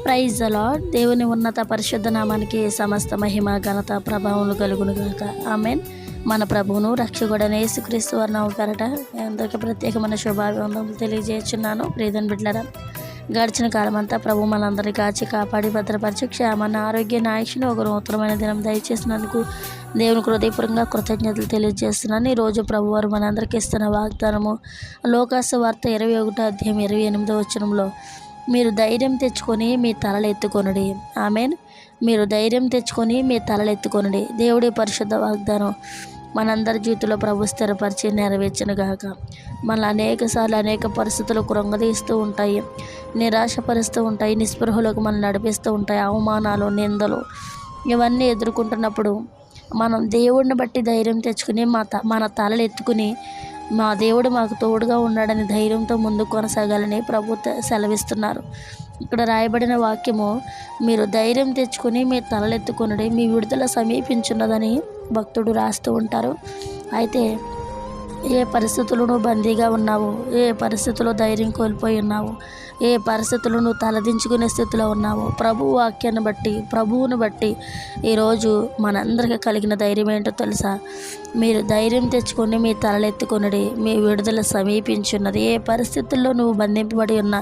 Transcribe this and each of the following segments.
Praise the lord. దేవుని ఉన్నత పరిశుద్ధ నామానికి సమస్త మహిమ ఘనత ప్రభావములు కలుగును గాక. ఆమేన్. మన ప్రభువును రక్షకుడైన యేసుక్రీస్తు వారి నామమున పేరట అందరికీ ప్రత్యేకమైన శుభాభివందనలు తెలియజేస్తున్నాను. ప్రియమైన బిడ్డలారా, గడిచిన కాలమంతా ప్రభు మనందరినీ కాచి కాపాడి భద్రపరిచి క్షేమాన్ని ఆరోగ్యాన్ని ఆయుష్ను ఒక నూతనమైన దినం దయచేసినందుకు దేవునికి హృదయపూర్వకంగా కృతజ్ఞతలు తెలియజేస్తున్నాను. ఈరోజు ప్రభువారు మనందరికీ ఇస్తున్న వాగ్దానము లోకాసువార్త 21:28 మీరు ధైర్యం తెచ్చుకొని మీ తలలు ఎత్తుకొనుడి. ఆమేన్. మీరు ధైర్యం తెచ్చుకొని మీ తలలు ఎత్తుకొనుడి. దేవుడి పరిశుద్ధ వాగ్దానం మనందరి జీవితంలో ప్రభు స్థిరపరిచి నెరవేర్చను గాక. మనల్ని అనేకసార్లు అనేక పరిస్థితులు కృంగదీస్తూ ఉంటాయి, నిరాశపరుస్తూ ఉంటాయి, నిస్పృహలోకి మనల్ని నడిపిస్తూ ఉంటాయి. అవమానాలు, నిందలు ఇవన్నీ ఎదుర్కొంటున్నప్పుడు మనం దేవుడిని బట్టి ధైర్యం తెచ్చుకుని మన తలలు ఎత్తుకుని మా దేవుడు మాకు తోడుగా ఉన్నాడని ధైర్యంతో ముందుకు కొనసాగాలని ప్రభు సెలవిస్తున్నారు. ఇక్కడ రాయబడిన వాక్యము, మీరు ధైర్యం తెచ్చుకొని మీ తలలెత్తుకొనుడి, మీ విడుదల సమీపించున్నదని భక్తుడు రాస్తూ ఉంటారు. అయితే ఏ పరిస్థితులను బందీగా ఉన్నావు, ఏ పరిస్థితుల్లో ధైర్యం కోల్పోయి ఉన్నావు, ఏ పరిస్థితుల్లో నువ్వు తలదించుకునే స్థితిలో ఉన్నావు, ప్రభు వాక్యాన్ని బట్టి ప్రభువుని బట్టి ఈరోజు మనందరికీ కలిగిన ధైర్యం ఏంటో తెలుసా? మీరు ధైర్యం తెచ్చుకొని మీ తలలెత్తుకొనుడి, మీ విడుదల సమీపించున్నది. ఏ పరిస్థితుల్లో నువ్వు బంధింపబడి ఉన్నా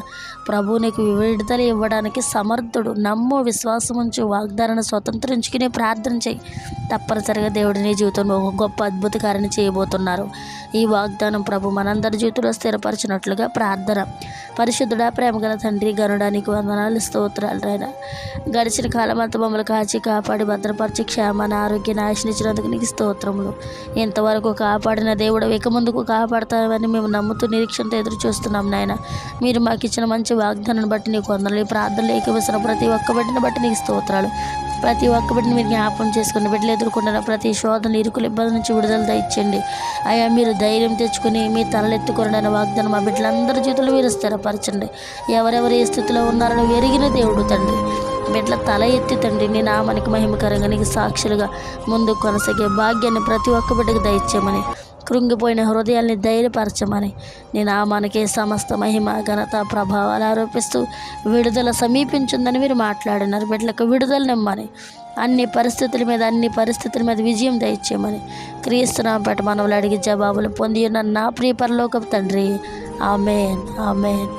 ప్రభు నీకు విడుదల ఇవ్వడానికి సమర్థుడు. నమ్ము, విశ్వాసం ఉంచు, వాగ్దానాన్ని స్వతంత్రించుకుని ప్రార్థన చేయి. తప్పనిసరిగా దేవుడు నీ జీవితంలో ఒక గొప్ప అద్భుత కార్యాన్ని చేయబోతున్నారు. ఈ వాగ్దానం ప్రభు మనందరి జీవితంలో స్థిరపరిచినట్లుగా ప్రార్థన. పరిశుద్ధుడా, ప్రేమగల తండ్రి, గనుడానికి వందనాలు, స్తోత్రాలు. రాయన గడిచిన కాలం అంతా మమ్మల్ని కాచి కాపాడి భద్రపరిచి క్షేమాన్ని ఆరోగ్యాన్ని ఆశనిచ్చినందుకు నీకు స్తోత్రములు. ఇంతవరకు కాపాడిన దేవుడు ఇక ముందుకు కాపాడతామని మేము నమ్ముతూ నిరీక్షణతో ఎదురు చూస్తున్నాం. నాయన మీరు మాకు ఇచ్చిన మంచి వాగ్దానాన్ని బట్టి నీకు వందనాలు. ఈ ప్రార్థనలు ఏకవసిన ప్రతి ఒక్క బిడ్డని బట్టి నీకు స్తోత్రాలు. ప్రతి ఒక్క బిడ్డని మీరు జ్ఞాపకం చేసుకుని బిడ్డలు ఎదుర్కొంటున్న ప్రతి శోధన, ఇరుకుల ఇబ్బంది నుంచి విడుదల దయచేయండి. అయ్యా, మీరు ధైర్యం తెచ్చుకుని మీ తలలెత్తుకోండి అనే వాగ్దానం మా బిడ్డలందరి జీవితంలో మీరు స్థిరపరచండి. ఎవరెవరు ఏ స్థితిలో ఉన్నారని ఎరిగిన దేవుడు తండ్రి, బిడ్డల తల ఎత్తి తండ్రి నీ నామానికి మహిమకరంగా నీకు సాక్షులుగా ముందుకు కొనసాగే భాగ్యాన్ని ప్రతి ఒక్క బిడ్డకు దయచేయమని, కృంగిపోయిన హృదయాల్ని ధైర్యపరచమని నీ నామానికి సమస్త మహిమ ఘనత ప్రభావాలు ఆరోపిస్తూ విడుదల సమీపించిందని మీరు మాట్లాడినారు. బిడ్డలకు విడుదల నిమ్మని, అన్ని పరిస్థితుల మీద విజయం దయచేయమని క్రీస్తునామమున పేరట మనవులు అడిగి జవాబులు పొంది ఉన్న నా ప్రియ పరలోకపు తండ్రి. ఆమేన్, ఆమేన్.